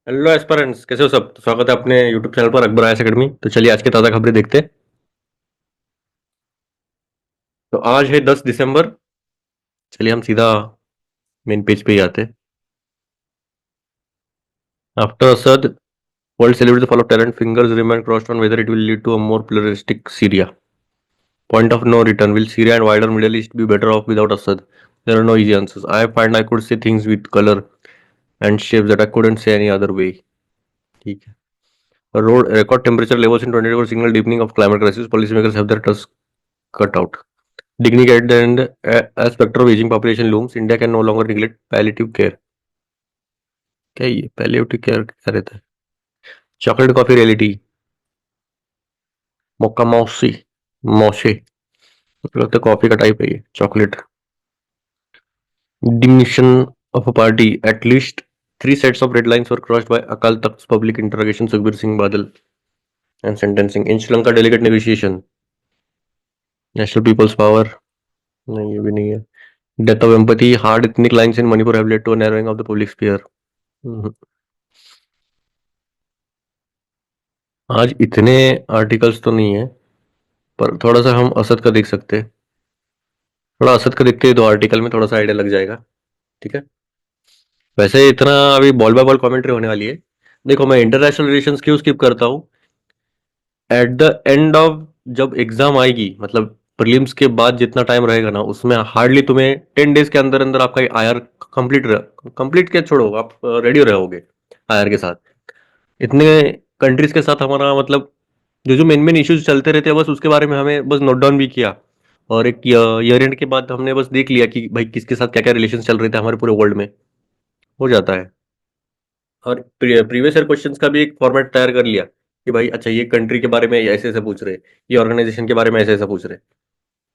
Hello aspirants, कैसे हो सब? तो स्वागत है अपने यूट्यूब चैनल पर अकबर आयस अकेडमी। तो चलिए आज की ताज़ा खबरें देखते हैं। तो आज है 10 दिसंबर। चलिए हम सीधा मेन पेज पे ही आते हैं। After Assad, world celebrate the fall of talent, fingers remain crossed on whether it will lead to a more pluralistic Syria. Point of no return. Will Syria and wider Middle East be better off without Assad? There are no easy answers. I find I could see things with color and shapes that I couldn't say any other way. ठीक है. Road record temperature levels in 2024 signal deepening of climate crisis. Policymakers have their tasks cut out. Digging at the end, as specter of aging population looms, India can no longer neglect palliative care. क्या ये palliative care क्या रहता है? Chocolate coffee reality, मोका मौसी, मौशे, मुझे लगता है coffee का टाइप है ये chocolate. Diminution of a party. At least three sets of red lines were crossed by Akal Takht's public interrogation, Sukhbir Singh Badal, and sentencing. In Sri Lanka, delegate negotiation. National People's Power. नहीं, ये भी नहीं है. Death of empathy. Hard ethnic lines in Manipur have led to a narrowing of the public sphere. आज इतने articles तो नहीं है, पर थोड़ा सा हम असद का देख सकते हैं. थोड़ा असद का देखते हैं, दो आर्टिकल में थोड़ा सा आइडिया लग जाएगा. ठीक है. वैसे इतना अभी बॉल बाय बॉल कमेंट्री होने वाली है. देखो, मैं इंटरनेशनल रिलेशंस क्यों स्किप करता हूँ. एट द एंड ऑफ जब एग्जाम आएगी, मतलब प्रीलिम्स के बाद जितना टाइम रहेगा ना, उसमें हार्डली तुम्हें 10 डेज के अंदर अंदर आपका आईआर कंप्लीट कंप्लीट क्या छोड़ो, आप रेडी रहोगे आईआर के साथ. इतने कंट्रीज के साथ हमारा मतलब जो जो मेन मेन इश्यूज चलते रहते हैं, बस उसके बारे में हमें बस नोट डाउन भी किया. और एक ईयर एंड के बाद हमने बस देख लिया कि भाई किसके साथ क्या क्या रिलेशन चल रहे थे हमारे पूरे वर्ल्ड में. हो जाता है. और प्रीवियस ईयर क्वेश्चंस का भी एक फॉर्मेट तैयार कर लिया कि भाई अच्छा, ये कंट्री के बारे में ऐसे ऐसे पूछ रहे, ये ऑर्गेनाइजेशन के बारे में ऐसे ऐसा पूछ रहे.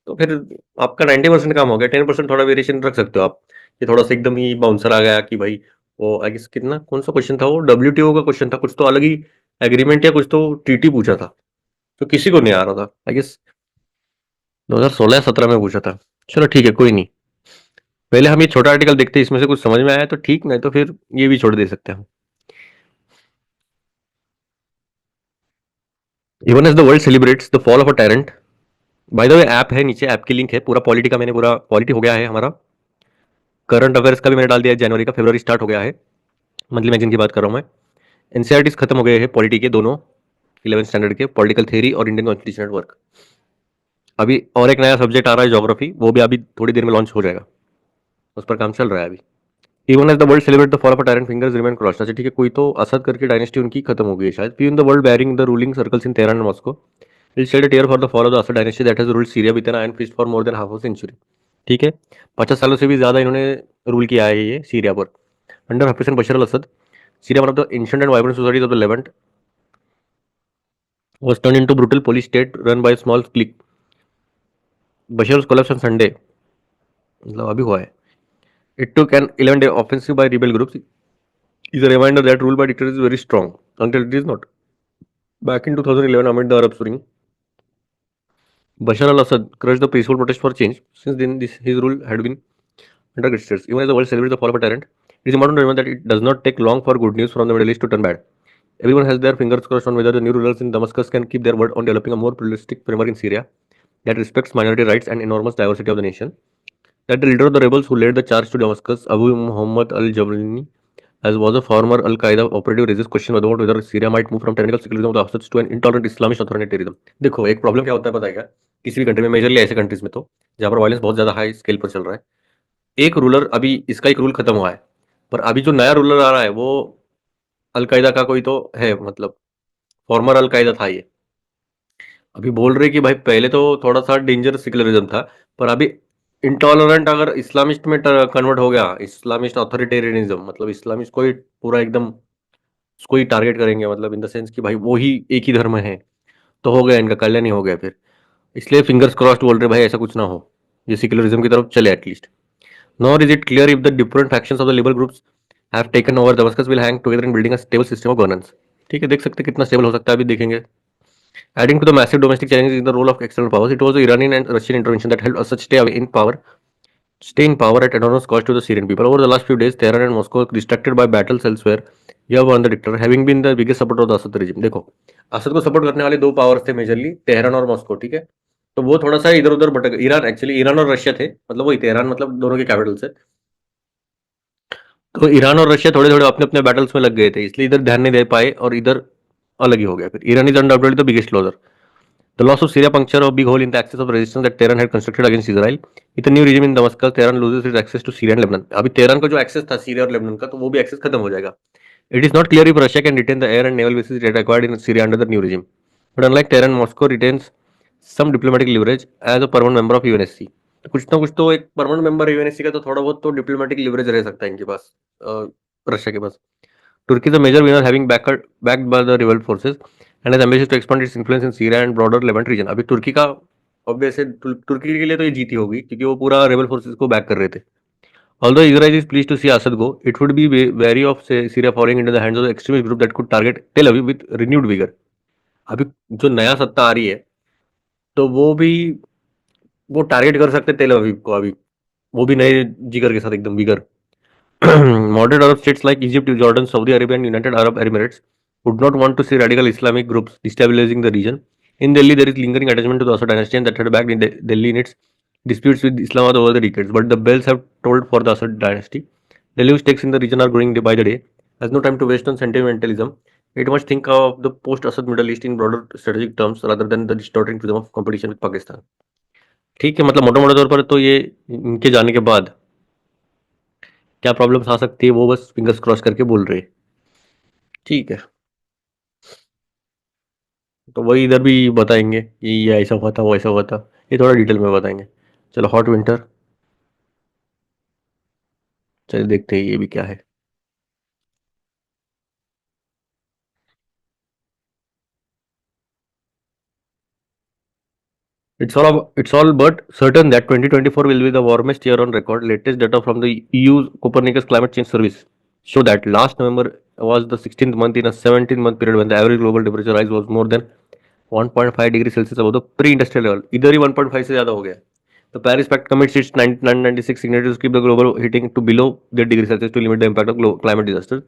तो फिर आपका 90% काम हो गया. 10% थोड़ा वेरिएशन रख सकते हो आप. ये थोड़ा सा एकदम ही बाउंसर आ गया कि भाई वो आई गेस कितना कौन सा क्वेश्चन था, वो डब्ल्यूटीओ का क्वेश्चन था, कुछ तो अलग ही एग्रीमेंट या कुछ तो टीटी पूछा था. तो किसी को नहीं आ रहा था आई गेस. 2016 या 17 में पूछा था. चलो ठीक है, कोई नहीं. पहले हम ये छोटा आर्टिकल देखते हैं, इसमें से कुछ समझ में आया तो ठीक, नहीं तो फिर ये भी छोड़ दे सकते हैं हम. Even as the world celebrates the fall of a tyrant. By the way, app है नीचे, ऐप की लिंक है. पूरा पॉलिटी का मैंने पूरा पॉलिटी हो गया है हमारा. करंट अफेयर्स का भी मैंने डाल दिया है. जनवरी का, फरवरी स्टार्ट हो गया है. मंथली मैगजीन की बात कर रहा हूँ मैं. एनसीईआरटीज खत्म हो गए हैं पॉलिटी के दोनों, 11th स्टैंडर्ड के, पॉलिटिकल थ्योरी और इंडियन कॉन्स्टिट्यूशनल वर्क. अभी और एक नया सब्जेक्ट आ रहा है, ज्योग्राफी. वो भी अभी थोड़ी देर में लॉन्च हो जाएगा. उस पर काम चल रहा है अभी. Even as the world celebrate the fall of a tyrant, fingers remain crossed. अच्छा ठीक है, कोई तो असद करके डायनेस्टी उनकी खत्म हो गई है शायद. Few in the world barring the ruling circles in Tehran and Moscow will shed a tear for the fall of the Assad dynasty that has ruled Syria with an iron fist for more than half a century. ठीक है. 50 सालों से भी ज्यादा इन्होंने rule किया है ये सीरिया पर. Under Hafez Bashar al Assad, Syria one of the ancient and vibrant societies of the Levant was turned into brutal police state run by a small clique. Bashir's collapse on Sunday, मतलब अभी हुआ है. It took an 11-day offensive by rebel groups. Is a reminder that rule by dictators is very strong until it is not. Back in 2011, amid the Arab Spring, Bashar al-Assad crushed the peaceful protest for change. Since then, his rule had been under great stress. Even as the world celebrates the fall of a tyrant, it is important to remember that it does not take long for good news from the Middle East to turn bad. Everyone has their fingers crossed on whether the new rulers in Damascus can keep their word on developing a more pluralistic framework in Syria that respects minority rights and enormous diversity of the nation. That the leader of the rebels who led the charge to Damascus, Abu Muhammad al-Jablani, as was a former Al-Qaeda operative, raises question about whether Syria might move from tyrannical secularism of the Assads to an intolerant Islamist authoritarianism. देखो, एक problem क्या होता है पता है क्या? किसी भी कंट्री में, मेजरली ऐसे कंट्रीज में, तो जहाँ पर वायलेंस बहुत ज्यादा हाई स्केल पर चल रहा है, एक रूलर, अभी इसका एक रूल खत्म हुआ है, पर अभी जो नया रूलर आ रहा है वो अलकायदा का कोई तो है, मतलब फॉर्मर अलकायदा था ये. अभी बोल रहे कि भाई पहले तो थोड़ा सा डेंजर सेक्युलरिज्म था, पर अभी इंटॉलरेंट अगर इस्लामिस्ट में कन्वर्ट हो गया, इस्लामिस्ट ऑथोरिटेरियनिज्म, मतलब इस्लामिस्ट को ही पूरा एकदम उसको ही टारगेट करेंगे, मतलब इन द सेंस कि भाई वो ही एक ही धर्म है, तो हो गया, इनका कल्याण ही हो गया फिर. इसलिए फिंगर्स क्रॉस्ड बोल रहे भाई ऐसा कुछ ना हो, ये सेक्युलरिज्म की तरफ चले at least. Nor is it clear if the different factions of the liberal groups have taken over Damascus will hang together in building a stable system of governance. ठीक है, देख सकते हैं कितना स्टेबल हो सकता है, अभी देखेंगे. Adding to the massive domestic challenges in the role of external powers, it was the Iranian and Russian intervention that helped Assad stay away in power stay in power at enormous cost to the Syrian people. Over the last few days, Tehran and Moscow, distracted by battles elsewhere, Iran the dictator having been the biggest supporter of the Assad regime. देखो, असद को support करने वाले दो powers थे majorly, Tehran और Moscow, ठीक है। तो वो थोड़ा सा इधर उधर भटक, ईरान एक्चुअली, ईरान और रशिया थे, मतलब वही तेहरान मतलब दोनों के कैपिटल्स है। तो ईरान और रशिया थोड़े थोड़े अपने अपने बैटल्स में लग गए थे, इसलिए इधर ध्यान नहीं दे पाए और इधर अलग ही हो गया। फिर Iran is undoubtedly the biggest loser. The loss of Syria punctured a big hole in the axis of resistance that Tehran had constructed against Israel. With a new regime in Damascus, Tehran loses its access to Syria and Lebanon. अभी Tehran का जो access था Syria और Lebanon का, तो वो भी access खत्म हो जाएगा। It is not clear if Russia can retain the air and naval bases it acquired in Syria under the new regime. But unlike Tehran, Moscow retains some diplomatic leverage as a permanent member of UNSC. तो कुछ ना कुछ तो एक permanent member UNSC का तो थोड़ा बहुत तो डिप्लोमेटिक लिवरेज रह सकता है इनके पास, रशिया के पास। Turkey is a major winner, having backed by the rebel forces and has ambitious to expand its influence in Syria and broader Levant region. अभी तुर्की का ऑब्वियस है, तुर्की के लिए तो ये जीती होगी क्योंकि वो पूरा रेबल फोर्सेस को बैक कर रहे थे। Although Israel is pleased to see Assad go, it would be wary of Syria falling into the hands of the extremist group that could target Tel Aviv with renewed vigor. अभी जो नया सत्ता आ रही है तो वो टारगेट कर सकते तेल अवीव को, अभी वो भी नए जिगर के साथ एकदम vigour. Moderate Arab states like Egypt, Jordan, Saudi Arabia, and United Arab Emirates would not want to see radical Islamic groups destabilizing the region. In Delhi, there is lingering attachment to the Assad dynasty and that had backed in Delhi in its disputes with Islamabad over the decades. But the bells have tolled for the Assad dynasty. Delhi's stakes in the region are growing day by the day. Has no time to waste on sentimentalism. It must think of the post-Assad Middle East in broader strategic terms rather than the distorting rhythm of competition with Pakistan. ठीक है, मतलब मोटा मोटा तौर पर तो ये इनके जाने के बाद क्या प्रॉब्लम्स आ सकती है वो बस फिंगर्स क्रॉस करके बोल रहे हैं। ठीक है, तो वही इधर भी बताएंगे कि ये ऐसा हुआ था, वो ऐसा हुआ था, ये थोड़ा डिटेल में बताएंगे। चलो, हॉट विंटर, चलिए देखते हैं ये भी क्या है। It's all but certain that 2024 will be the warmest year on record. Latest data from the EU's Copernicus Climate Change Service show that last November was the 16th month in a 17-month period when the average global temperature rise was more than 1.5 degree Celsius above the pre-industrial level. इधर ही 1.5 से ज़्यादा हो गया। The Paris Pact commits its 1996 signatories to keep the global heating to below the degree Celsius to limit the impact of climate disasters.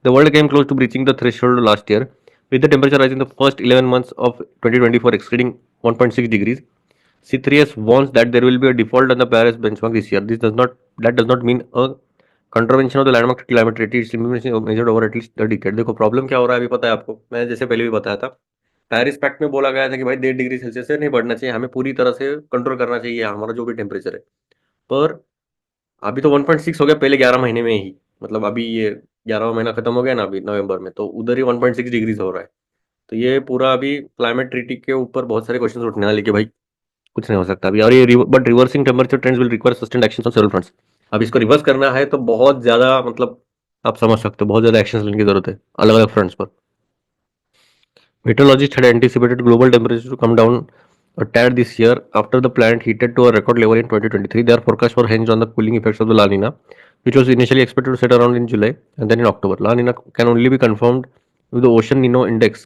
The world came close to breaching the threshold last year, with the temperature rise in the first 11 months of 2024 exceeding 1.6 degrees. C3S warns that there will be a default on the Paris benchmark this year. That does not mean a contravention of the landmark climate treaty. It's measured over at least a decade. देखो problem क्या हो रहा है अभी पता है आपको, मैंने जैसे पहले भी बताया था। पेरिस पैक्ट में बोला गया था कि भाई 1.5 डिग्री सेल्सियस से नहीं बढ़ना चाहिए, हमें पूरी तरह से कंट्रोल करना चाहिए हमारा जो भी टेम्परेचर है। पर अभी तो 1.6 हो गया पहले 11 महीने में ही, मतलब अभी ये 11वां महीना खत्म हो गया ना अभी नवंबर में, तो उधर ही 1.6 डिग्रीज हो रहा है। तो ये पूरा अभी क्लाइमेट ट्रीटी के ऊपर बहुत सारे क्वेश्चन उठने वाले कि भाई कुछ नहीं हो सकता अभी। और ये but reversing temperature trends will require sustained action on several fronts. अब इसको रिवर्स करना है तो बहुत ज्यादा, मतलब आप समझ सकते हो बहुत ज्यादा एक्शन लेने की जरूरत है अलग अलग फ्रंट्स पर। Meteorologists had anticipated global temperatures to come down a tad this year after the planet heated to a record level in 2023. Their forecasts were hinged on the cooling effects of the La Nina, which was initially expected to set around in July and then in October. La Nina can only be confirmed if the Ocean Nino Index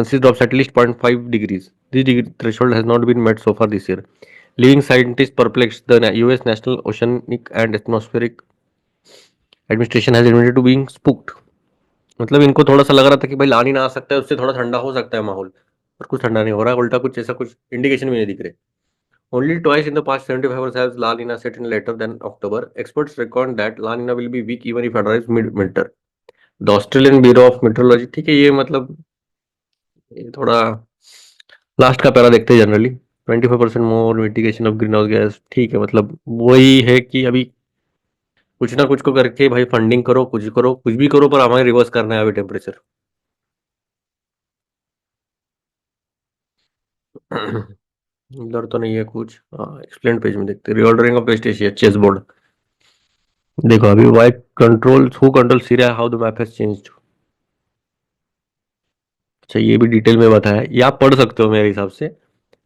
consists of at least 0.5 degrees. This degree threshold has not been met so far this year, leaving scientists perplexed. The US National Oceanic and Atmospheric Administration has admitted to being spooked. मतलब इनको थोड़ा सा लग रहा था कि भाई लानी ना आ सकता है, उससे थोड़ा ठंडा हो सकता है माहौल, पर कुछ ठंडा नहीं हो रहा है, उल्टा कुछ ऐसा कुछ इंडिकेशन भी नहीं दिख रहे। Only twice in the past 75 hours has La Nina set in later than October. Experts reckon that La Nina will be weak even if it arrives mid-winter. The Australian Bureau of Meteorology, ठीक है, ये मतलब ये थोड़ा last का para देखते हैं generally. 25% more mitigation of green house gas, ठीक है, मतलब वही है कि अभी कुछ ना कुछ को करके भाई फंडिंग करो कुछ भी करो, पर हमें रिवर्स करना है अभी टेम्परेचर। इधर तो नहीं है कुछ, हाँ एक्सप्लेन पेज में देखते हैं। Reordering of West Asia chess board, देखो अभी why control who control Syria how the map has changed. अच्छा, ये भी डिटेल में बताया है, ये आप पढ़ सकते हो मेरे हिसाब से।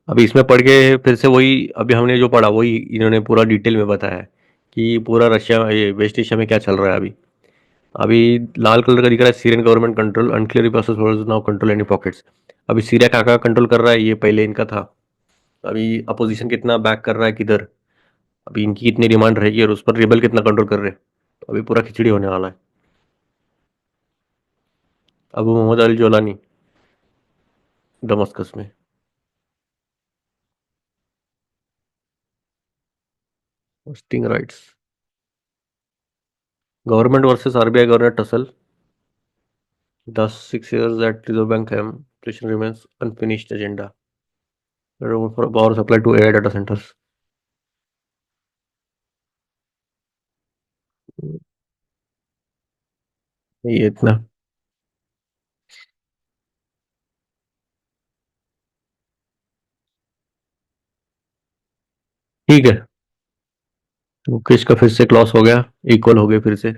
अभी इसमें पढ़ के फिर से वही अभी हमने जो पढ़ा वही इन्होंने पूरा डिटेल में बताया है कि पूरा रशिया ये वेस्ट एशिया में क्या चल रहा है अभी। अभी लाल कलर का दिख रहा है Syrian government control, unclear process now control any pockets. अभी सीरिया कहाँ कंट्रोल कर रहा है, ये पहले इनका था। अभी अपोजिशन कितना बैक कर रहा है किधर, अभी इनकी कितनी डिमांड रहेगी और उस पर रेबल कितना कंट्रोल कर रहे हैं, तो अभी पूरा खिचड़ी होने वाला है। अबू मोहम्मद अल जोलानी, दमस्कस में। Hosting rights. Government versus RBI governor tussle, 6 years at Reserve Bank inflation remains unfinished agenda. Room for power supply to AI data centers. ये इतना ठीक है। मुकेश का फिर से क्लॉस हो गया, इक्वल हो गए फिर से।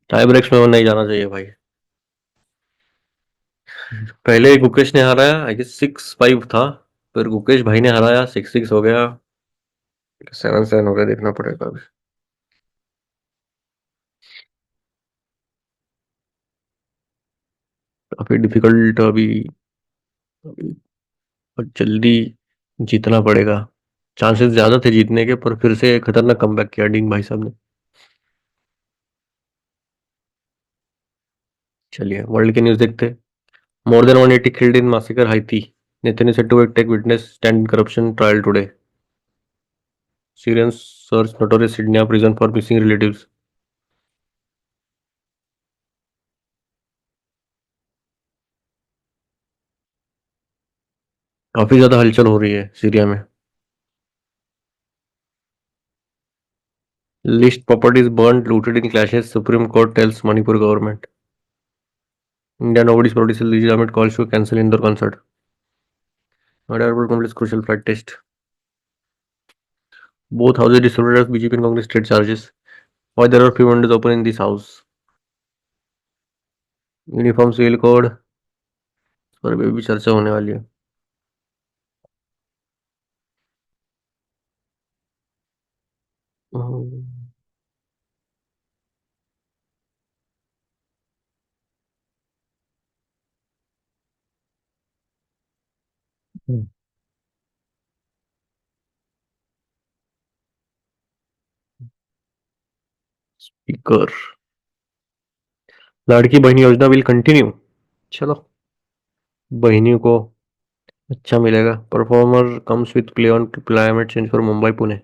टाई ब्रेक्स में वो नहीं जाना चाहिए भाई। पहले गुकेश ने हराया, आई गेस 6-5 था। फिर गुकेश भाई ने हराया, 6-6 हो गया। 7-7 हो गया, देखना पड़ेगा अभी। काफी डिफिकल्ट अभी। अभी बहुत जल्दी जीतना पड़ेगा। चांसेस ज्यादा थे जीतने के, पर फिर से खतरनाक कमबैक किया डिंग भाई साहब ने। चलिए वर्ल्ड के न्यूज देखते। More than 180 killed in massacre Haiti. Netanyahu said to take witness stand in corruption trial today. Syrians search notorious Sydney prison for missing relatives. काफी ज्यादा हलचल हो रही है सीरिया में। List properties burned, looted in clashes. Supreme Court tells Manipur government. India nobody's producer Lee Ahmed calls to cancel indoor concert. Noida airport completes crucial flight test. Both houses distributed as BJP and Congress state charges. Why there are few windows open in this house? Uniform civil code पर भी चर्चा होने वाली है। Speaker. लाड़की बहन योजना will continue. चलो, बहनियों को अच्छा मिलेगा। Performer comes with play on climate change for Mumbai Pune.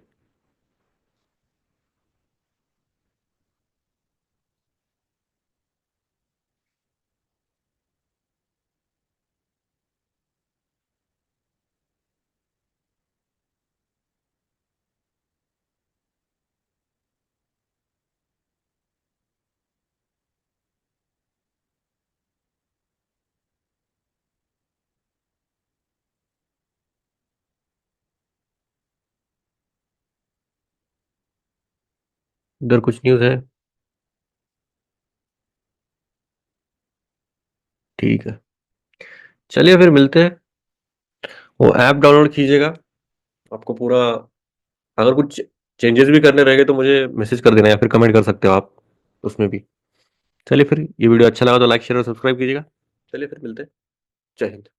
इधर कुछ न्यूज़ है। ठीक है, चलिए फिर मिलते हैं। वो ऐप डाउनलोड कीजिएगा। आपको पूरा, अगर कुछ चेंजेस भी करने रहेंगे तो मुझे मैसेज कर देना या फिर कमेंट कर सकते हो आप उसमें भी। चलिए फिर, ये वीडियो अच्छा लगा तो लाइक शेयर और सब्सक्राइब कीजिएगा। चलिए फिर मिलते हैं। जय हिंद।